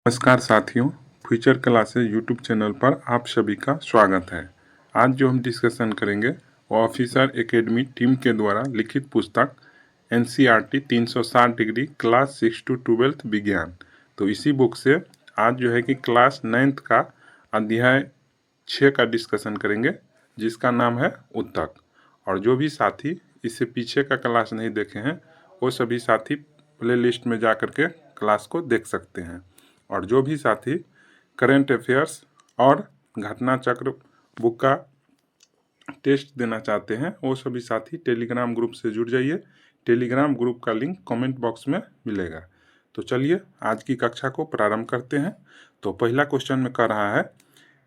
नमस्कार साथियों, future classes YouTube channel पर आप सभी का स्वागत है। आज जो हम डिस्कशन करेंगे वो ऑफिसर एकेडमी टीम के द्वारा लिखित पुस्तक NCERT 360 डिग्री क्लास 6 to 12 विज्ञान। तो इसी बुक से आज जो है कि क्लास 9th का अध्याय 6 का डिस्कशन करेंगे, जिसका नाम है उत्तक। और जो भी साथी इससे पीछे का क्लास नहीं देखे हैं वो सभी साथी प्ले लिस्ट में जा कर के क्लास को देख सकते हैं। और जो भी साथी करेंट अफेयर्स और घटना चक्र बुक का टेस्ट देना चाहते हैं वो सभी साथी टेलीग्राम ग्रुप से जुड़ जाइए। टेलीग्राम ग्रुप का लिंक कमेंट बॉक्स में मिलेगा। तो चलिए आज की कक्षा को प्रारंभ करते हैं। तो पहला क्वेश्चन में कह रहा है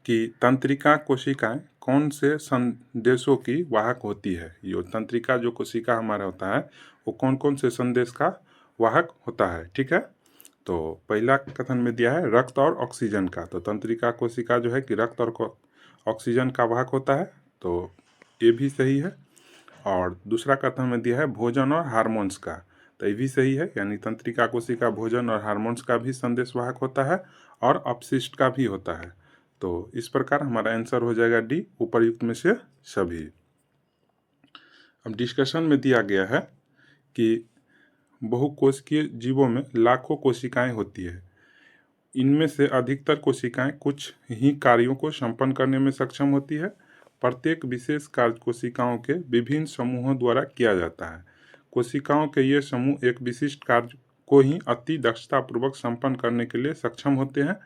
कि तंत्रिका कोशिकाएं कौन से संदेशों की वाहक होती है। ये तंत्रिका जो कोशिका हमारा होता है वो कौन कौन से संदेश का वाहक होता है। ठीक है, तो पहला कथन में दिया है रक्त और ऑक्सीजन का। तो तंत्रिका कोशिका जो है कि रक्त और ऑक्सीजन का वाहक होता है, तो ये भी सही है। और दूसरा कथन में दिया है भोजन और हार्मोन्स का, तो ये भी सही है, यानी तंत्रिका कोशिका भोजन और हार्मोन्स का भी संदेश वाहक होता है और अपशिष्ट का भी होता है। तो इस प्रकार हमारा आंसर हो जाएगा डी, उपर्युक्त में से सभी। अब डिस्कशन में दिया गया है कि बहुकोशिकीय जीवों में लाखों कोशिकाएं होती है। इनमें से अधिकतर कोशिकाएं कुछ ही कार्यों को संपन्न करने में सक्षम होती है। प्रत्येक विशेष कार्य कोशिकाओं के विभिन्न समूहों द्वारा किया जाता है। कोशिकाओं के ये समूह एक विशिष्ट कार्य को ही अति दक्षतापूर्वक संपन्न करने के लिए सक्षम होते हैं।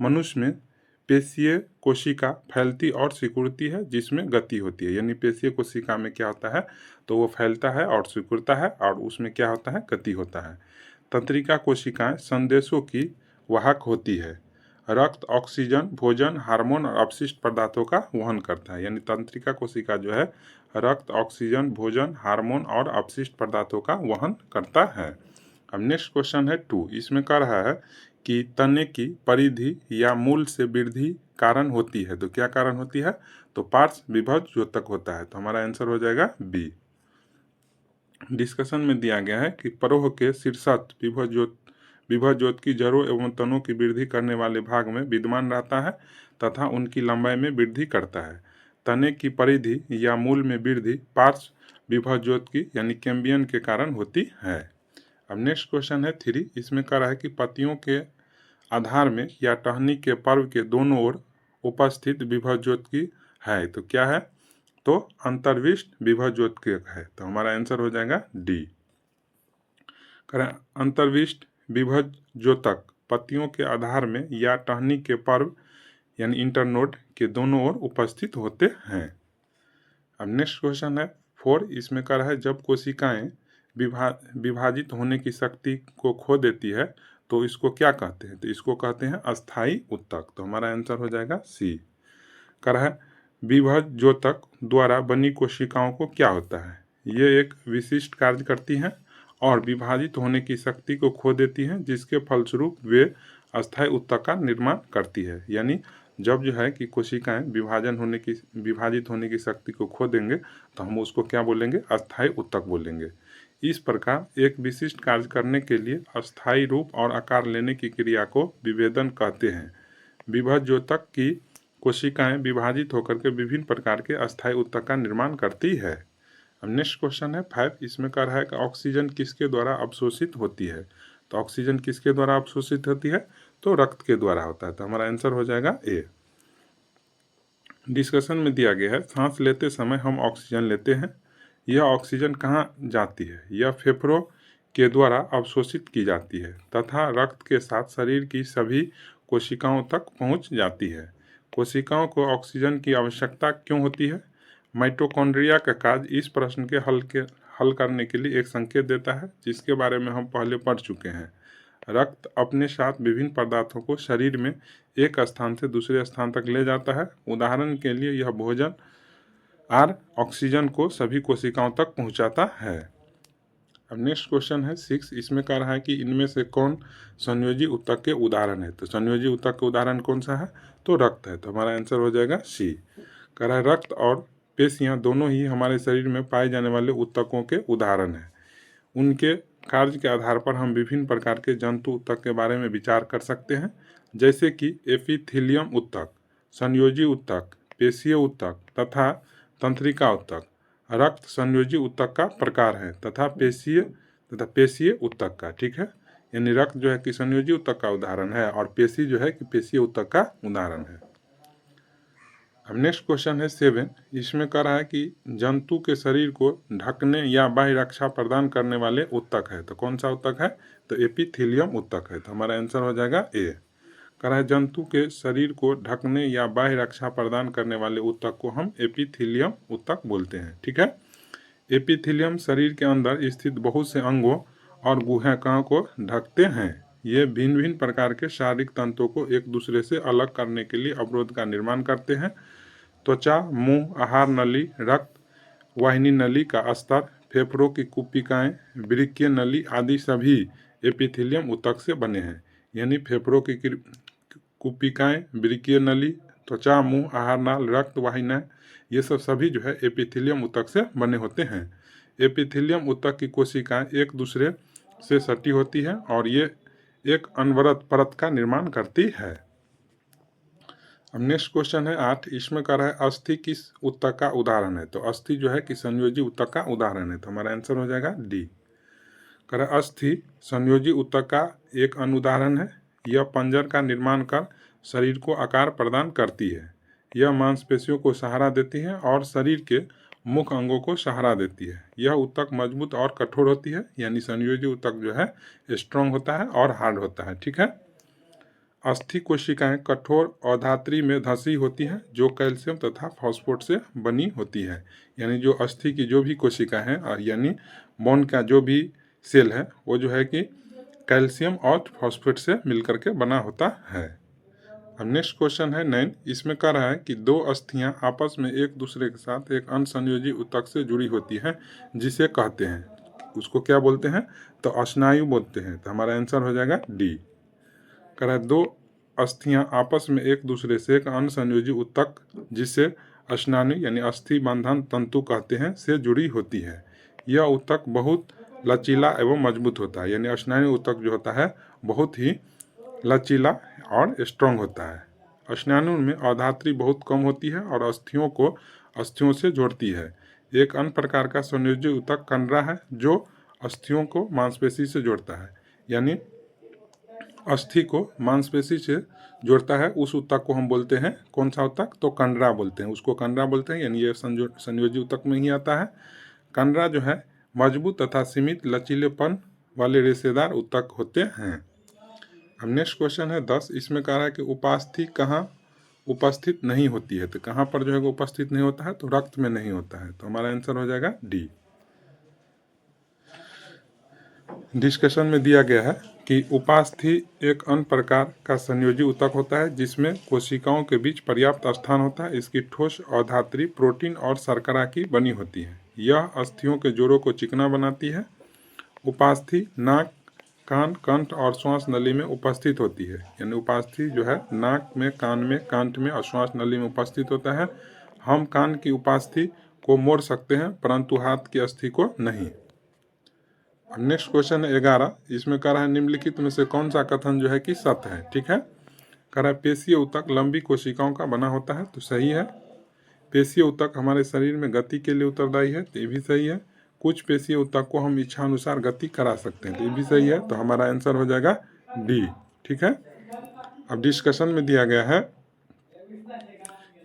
मनुष्य में पेशीय कोशिका फैलती और सिकुड़ती है, जिसमें गति होती है। यानी पेशीय कोशिका में क्या होता है, तो वो फैलता है और सिकुड़ता है और उसमें क्या होता है, गति होता है। तंत्रिका कोशिकाएं संदेशों की वाहक होती है। रक्त, ऑक्सीजन, भोजन, हार्मोन और अपशिष्ट पदार्थों का वहन करता है। यानी तंत्रिका कोशिका जो है रक्त, ऑक्सीजन, भोजन, हार्मोन और अपशिष्ट पदार्थों का वहन करता है। अब नेक्स्ट क्वेश्चन है 2। इसमें कह रहा है कि तने की परिधि या मूल से वृद्धि कारण होती है। तो क्या कारण होती है, तो पार्श्व विभव द्योतक होता है। तो हमारा आंसर हो जाएगा बी। डिस्कशन में दिया गया है कि परोह के शीर्षस्थ विभव ज्योत की जड़ों एवं तनों की वृद्धि करने वाले भाग में विद्यमान रहता है तथा उनकी लंबाई में वृद्धि करता है। तने की परिधि या मूल में वृद्धि पार्श्व विभव ज्योत की यानी कैम्बियन के कारण होती है। अब नेक्स्ट क्वेश्चन है 3। इसमें कह रहा है कि पत्तियों के आधार में या टहनी के पर्व के दोनों ओर उपस्थित विभव ज्योत की है। तो क्या है, तो अंतर्विष्ट विभव ज्योतक है। तो हमारा आंसर हो जाएगा डी। करें अंतर्विष्ट विभव ज्योतक पत्तियों के आधार में या टहनी के पर्व यानी इंटरनोड के दोनों ओर उपस्थित होते हैं। अब नेक्स्ट क्वेश्चन है 4। इसमें कह रहा है जब कोशिकाएं विभाजित होने की शक्ति को खो देती है तो इसको क्या कहते हैं, तो इसको कहते हैं अस्थायी उत्तक। तो हमारा आंसर हो जाएगा सी। कह रहा है विभव ज्योतक द्वारा बनी कोशिकाओं को क्या होता है, ये एक विशिष्ट कार्य करती हैं और विभाजित होने की शक्ति को खो देती हैं, जिसके फलस्वरूप वे अस्थायी उत्तक का निर्माण करती है। यानी जब जो है कि कोशिकाएं विभाजित होने की शक्ति को खो देंगे तो हम उसको क्या बोलेंगे, अस्थायी उत्तक बोलेंगे। इस प्रकार एक विशिष्ट कार्य करने के लिए अस्थायी रूप और आकार लेने की क्रिया को विभेदन कहते हैं। विभव ज्योतक की कोशिकाएं विभाजित होकर के विभिन्न प्रकार के अस्थायी उत्तक का निर्माण करती है। अब नेक्स्ट क्वेश्चन है 5। इसमें कह रहा है कि ऑक्सीजन किसके द्वारा अवशोषित होती है। तो ऑक्सीजन किसके द्वारा अवशोषित होती है, तो रक्त के द्वारा होता है। तो हमारा आंसर हो जाएगा ए। डिस्कशन में दिया गया है सांस लेते समय हम ऑक्सीजन लेते हैं, यह ऑक्सीजन कहाँ जाती है, यह फेफड़ों के द्वारा अवशोषित की जाती है तथा रक्त के साथ शरीर की सभी कोशिकाओं तक पहुँच जाती है। कोशिकाओं को ऑक्सीजन की आवश्यकता क्यों होती है। माइटोकॉन्ड्रिया का कार्य इस प्रश्न के हल करने के लिए एक संकेत देता है, जिसके बारे में हम पहले पढ़ चुके हैं। रक्त अपने साथ विभिन्न पदार्थों को शरीर में एक स्थान से दूसरे स्थान तक ले जाता है। उदाहरण के लिए यह भोजन और ऑक्सीजन को सभी कोशिकाओं तक पहुंचाता है। अब नेक्स्ट क्वेश्चन है 6। इसमें कह रहा है कि इनमें से कौन संयोजी उत्तक के उदाहरण है। तो संयोजी उत्तक का उदाहरण कौन सा है, तो रक्त है। तो हमारा आंसर हो जाएगा सी। कह रहा है रक्त और पेशियां दोनों ही हमारे शरीर में पाए जाने वाले उत्तकों के उदाहरण हैं। उनके कार्य के आधार पर हम विभिन्न प्रकार के जंतु ऊतक के बारे में विचार कर सकते हैं, जैसे कि एपिथेलियम ऊतक, संयोजी ऊतक, पेशीय ऊतक तथा तंत्रिका ऊतक। रक्त संयोजी ऊतक का प्रकार है तथा पेशीय ऊतक का, ठीक है। यानी रक्त जो है कि संयोजी ऊतक का उदाहरण है और पेशी जो है कि पेशीय ऊतक का उदाहरण है। अब नेक्स्ट क्वेश्चन है 7। इसमें कह रहा है कि जंतु के शरीर को ढकने या बाह्य रक्षा प्रदान करने वाले ऊतक है। तो कौन सा ऊतक है? तो एपिथेलियम ऊतक है। तो हमारा आंसर हो जाएगा ए। कह रहा है जंतु के शरीर को ढकने या बाह्य रक्षा प्रदान करने वाले ऊतक को हम एपिथेलियम ऊतक बोलते हैं, ठीक है। एपिथेलियम शरीर के अंदर स्थित बहुत से अंगों और गुहकों को ढकते हैं। ये भिन्न भिन्न प्रकार के शारीरिक तंतुओं को एक दूसरे से अलग करने के लिए अवरोध का निर्माण करते हैं। त्वचा, मुंह, आहार नली, रक्त वाहिनी नली का स्तर, फेफड़ों की कुपिकाएं, वृक्कीय नली आदि सभी एपिथेलियम ऊतक से बने हैं। यानी फेफड़ों की कुपिकाएं, वृक्कीय नली, त्वचा, मुंह, आहार नाल, रक्त वाहिनी, ये सभी जो है एपिथेलियम ऊतक से बने होते हैं। एपिथेलियम ऊतक की कोशिकाएं एक दूसरे से सटी होती है और ये एक अनवरत परत का निर्माण करती है। अब नेक्स्ट क्वेश्चन है 8। इसमें कह रहा है अस्थि किस ऊतक का उदाहरण है? तो अस्थि जो है कि संयोजी ऊतक का उदाहरण है। तो हमारा आंसर हो जाएगा डी। कह रहा है अस्थि संयोजी ऊतक का एक अनुदाहरण है। यह पंजर का निर्माण कर शरीर को आकार प्रदान करती है। यह मांसपेशियों को सहारा देती है और शरीर के मुख्य अंगों को सहारा देती है। यह ऊतक मजबूत और कठोर होती है। यानी संयोजी ऊतक जो है स्ट्रॉन्ग होता है और हार्ड होता है, ठीक है। अस्थि कोशिकाएं कठोर अधात्री में धंसी होती हैं जो कैल्शियम तथा फॉस्फेट से बनी होती है। यानी जो अस्थि की जो भी कोशिका है यानी बोन का जो भी सेल है वो जो है कि कैल्शियम और फॉस्फेट से मिलकर के बना होता है। अब नेक्स्ट क्वेश्चन है 9। इसमें कह रहा है कि दो अस्थियां आपस में एक दूसरे के साथ एक अनसंयोजी ऊतक से जुड़ी होती हैं जिसे कहते हैं, उसको क्या बोलते हैं? तो स्नायु बोलते हैं। तो हमारा आंसर हो जाएगा डी। कह रहा है दो अस्थियां आपस में एक दूसरे से एक अनसंयोजी ऊतक जिसे स्नायु यानी अस्थि बंधन तंतु कहते हैं से जुड़ी होती है। यह ऊतक बहुत लचीला एवं मजबूत होता है। यानी स्नायु ऊतक जो होता है बहुत ही लचीला और स्ट्रॉन्ग होता है। स्नायु में अधात्री बहुत कम होती है और अस्थियों को अस्थियों से जोड़ती है। एक अन्य प्रकार का संयोजी ऊतक कंडरा है जो अस्थियों को मांसपेशी से जोड़ता है। यानी अस्थि को मांसपेशी से जोड़ता है उस ऊतक को हम बोलते हैं कौन सा ऊतक? तो कंडरा बोलते हैं, उसको कंडरा बोलते हैं। यानी ये संयोजी ऊतक में ही आता है। कंडरा जो है मजबूत तथा सीमित लचीलेपन वाले रेशेदार ऊतक होते हैं। अब नेक्स्ट क्वेश्चन है 10। इसमें कह रहा है कि उपास्थि कहाँ उपस्थित नहीं होती है? तो कहाँ पर जो है वो उपस्थित नहीं होता है? तो रक्त में नहीं होता है। तो हमारा आंसर हो जाएगा डी। डिस्कशन में दिया गया है कि उपास्थि एक अन्य प्रकार का संयोजी ऊतक होता है जिसमें कोशिकाओं के बीच पर्याप्त स्थान होता है। इसकी ठोस अधात्री प्रोटीन और शर्करा की बनी होती है। यह अस्थियों के जोड़ों को चिकना बनाती है। उपास्थि नाक, कान, कंठ और श्वास नली में उपस्थित होती है। यानी उपास्थि जो है नाक में, कान में, कंठ में और श्वास नली में उपस्थित होता है। हम कान की उपास्थि को मोड़ सकते हैं परंतु हाथ की अस्थि को नहीं। नेक्स्ट क्वेश्चन है 11। इसमें कह रहा है निम्नलिखित में से कौन सा कथन जो है कि सत्य है? ठीक है। कह रहा है पेशीय ऊतक लंबी कोशिकाओं का बना होता है। तो सही है। पेशीय ऊतक हमारे शरीर में गति के लिए उत्तरदायी है। तो ये भी सही है। कुछ पेशीय ऊतक को हम इच्छा अनुसार गति करा सकते हैं। तो ये भी सही है। तो हमारा आंसर हो जाएगा डी, ठीक है। अब डिस्कशन में दिया गया है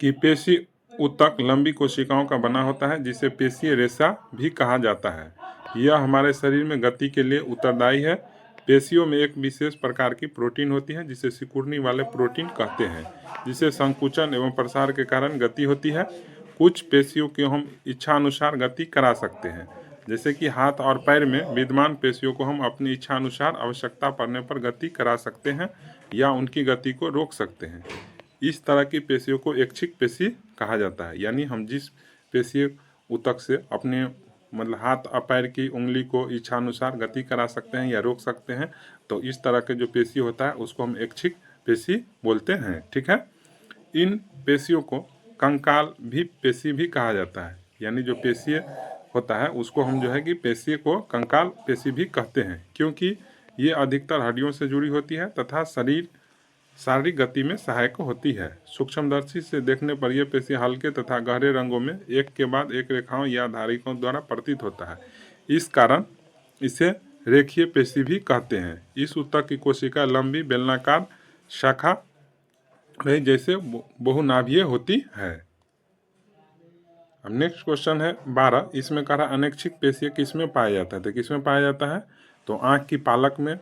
कि पेशी ऊतक लंबी कोशिकाओं का बना होता है जिसे पेशीय रेशा भी कहा जाता है। यह हमारे शरीर में गति के लिए उत्तरदायी है। पेशियों में एक विशेष प्रकार की प्रोटीन होती है जिसे सिकुड़ने वाले प्रोटीन कहते हैं, जिसे संकुचन एवं प्रसार के कारण गति होती है। कुछ पेशियों की हम इच्छा अनुसार गति करा सकते हैं, जैसे कि हाथ और पैर में विद्यमान पेशियों को हम अपनी इच्छा अनुसार आवश्यकता पड़ने पर गति करा सकते हैं या उनकी गति को रोक सकते हैं। इस तरह की पेशियों को ऐच्छिक पेशी कहा जाता है। यानी हम जिस पेशीय ऊतक से अपने मतलब हाथ और पैर की उंगली को इच्छानुसार गति करा सकते हैं या रोक सकते हैं, तो इस तरह के जो पेशी होता है उसको हम ऐच्छिक पेशी बोलते हैं, ठीक है। इन पेशियों को कंकाल भी पेशी भी कहा जाता है। यानी जो पेशीय होता है उसको हम जो है कि पेशी को कंकाल पेशी भी कहते हैं, क्योंकि ये अधिकतर हड्डियों से जुड़ी होती है तथा शारीरिक गति में सहायक होती है। सूक्ष्मदर्शी से देखने पर यह पेशी हल्के तथा गहरे रंगों में एक के बाद एक रेखाओं या धारिकों द्वारा प्रतीत होता है। इस कारण इसे रेखीय पेशी भी कहते हैं। इस ऊतक की कोशिका लंबी बेलनाकार शाखा जैसे बहुनाभीय होती है। अब नेक्स्ट क्वेश्चन है 12। इसमें कह रहा अनैच्छिक पेशी किसमें पाया जाता है, तो किसमें पाया जाता है, तो आँख की पालक में,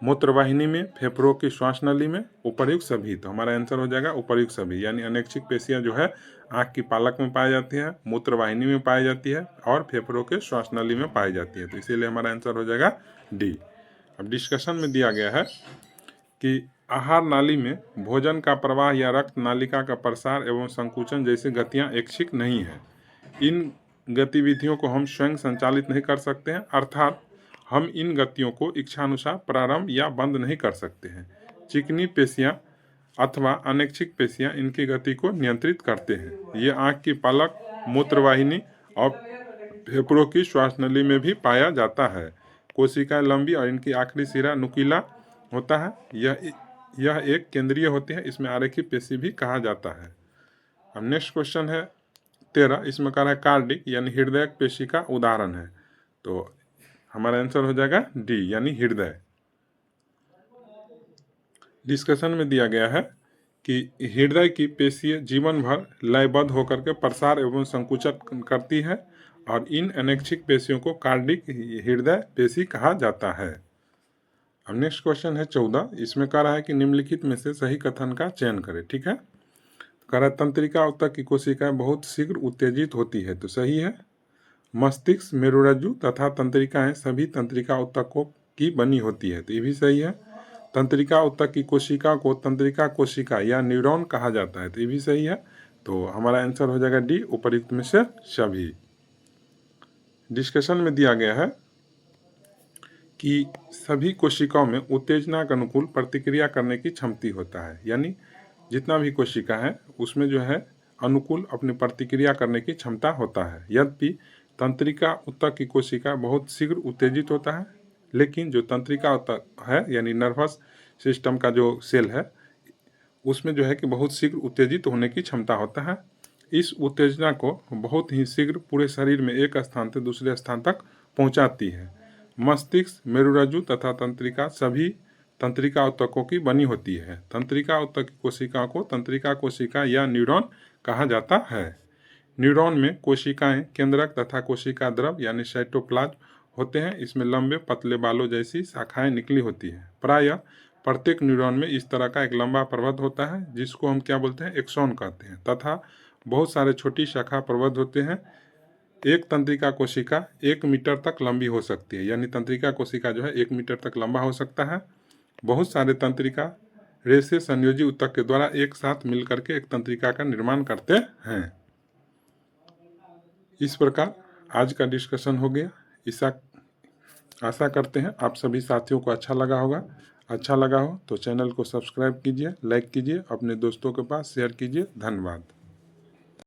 मूत्रवाहिनी में, फेफड़ों की श्वास नली में, उपर्युक्त सभी। तो हमारा आंसर हो जाएगा उपर्युक्त सभी, यानी अनैच्छिक पेशियाँ जो है आँख की पालक में पाई जाती है, मूत्रवाहिनी में पाई जाती है और फेफड़ों के श्वास नली में पाई जाती है। तो इसीलिए हमारा आंसर हो जाएगा डी। अब डिस्कशन में दिया गया है कि आहार नाली में भोजन का प्रवाह या रक्त नालिका का प्रसार एवं संकुचन जैसी गतियाँ ऐच्छिक नहीं है। इन गतिविधियों को हम स्वयं संचालित नहीं कर सकते हैं, अर्थात हम इन गतियों को इच्छानुसार प्रारंभ या बंद नहीं कर सकते हैं। चिकनी पेशियां अथवा अनैच्छिक पेशियां इनकी गति को नियंत्रित करते हैं। ये आँख की पलक, मूत्रवाहिनी और फेफड़ों की श्वास नली में भी पाया जाता है। कोशिकाएं लंबी और इनकी आखिरी सिरा नुकीला होता है। यह एक केंद्रीय होती है, इसमें आरेखीय पेशी भी कहा जाता है। अब नेक्स्ट क्वेश्चन है 13। इसमें कह रहा है कार्डिक यानी हृदय पेशी का उदाहरण है, तो हमारा आंसर हो जाएगा डी यानी हृदय। डिस्कशन में दिया गया है कि हृदय की पेशी जीवन भर लयबद्ध होकर के प्रसार एवं संकुचन करती है और इन अनैच्छिक पेशियों को कार्डिक हृदय पेशी कहा जाता है। अब नेक्स्ट क्वेश्चन है 14। इसमें कह रहा है कि निम्नलिखित में से सही कथन का चयन करें, ठीक है। कह रहा है तंत्रिका ऊतक की कोशिकाएं बहुत शीघ्र उत्तेजित होती है, तो सही है। मस्तिष्क, मेरुरज्जु तथा तंत्रिकाएं सभी तंत्रिका ऊतकों की बनी होती है, तो ये भी सही है। तंत्रिका ऊतक की कोशिका को तंत्रिका कोशिका या न्यूरॉन कहा जाता है, तो ये भी सही है। तो हमारा आंसर हो जाएगा डी उपर्युक्त में से सभी। डिस्कशन में दिया गया है कि सभी कोशिकाओं में उत्तेजना के अनुकूल प्रतिक्रिया करने की क्षमता होता है, यानी जितना भी कोशिका है उसमें जो है अनुकूल अपनी प्रतिक्रिया करने की क्षमता होता है। यद्यपि तंत्रिका ऊतक की कोशिका बहुत शीघ्र उत्तेजित होता है, लेकिन जो तंत्रिका ऊतक है यानी नर्वस सिस्टम का जो सेल है उसमें जो है कि बहुत शीघ्र उत्तेजित होने की क्षमता होता है। इस उत्तेजना को बहुत ही शीघ्र पूरे शरीर में एक स्थान से दूसरे स्थान तक पहुंचाती है। मस्तिष्क, मेरुरज्जु तथा तंत्रिका सभी तंत्रिका ऊतकों की बनी होती है। तंत्रिका ऊतक की कोशिका को तंत्रिका कोशिका या न्यूरॉन कहा जाता है। न्यूरॉन में कोशिकाएं, केंद्रक तथा कोशिका द्रव यानी साइटोप्लाज्म होते हैं। इसमें लंबे पतले बालों जैसी शाखाएं निकली होती हैं। प्रायः प्रत्येक न्यूरॉन में इस तरह का एक लंबा प्रबंध होता है जिसको हम क्या बोलते हैं, एक्सॉन कहते हैं, तथा बहुत सारे छोटी शाखा प्रबंध होते हैं। एक तंत्रिका कोशिका 1 मीटर तक लंबी हो सकती है, यानी तंत्रिका कोशिका जो है 1 मीटर तक लंबा हो सकता है। बहुत सारे तंत्रिका रेशे संयोजी ऊतक के द्वारा एक साथ मिलकर के एक तंत्रिका का निर्माण करते हैं। इस प्रकार आज का डिस्कशन हो गया। आशा करते हैं आप सभी साथियों को अच्छा लगा होगा। अच्छा लगा हो तो चैनल को सब्सक्राइब कीजिए, लाइक कीजिए, अपने दोस्तों के पास शेयर कीजिए। धन्यवाद।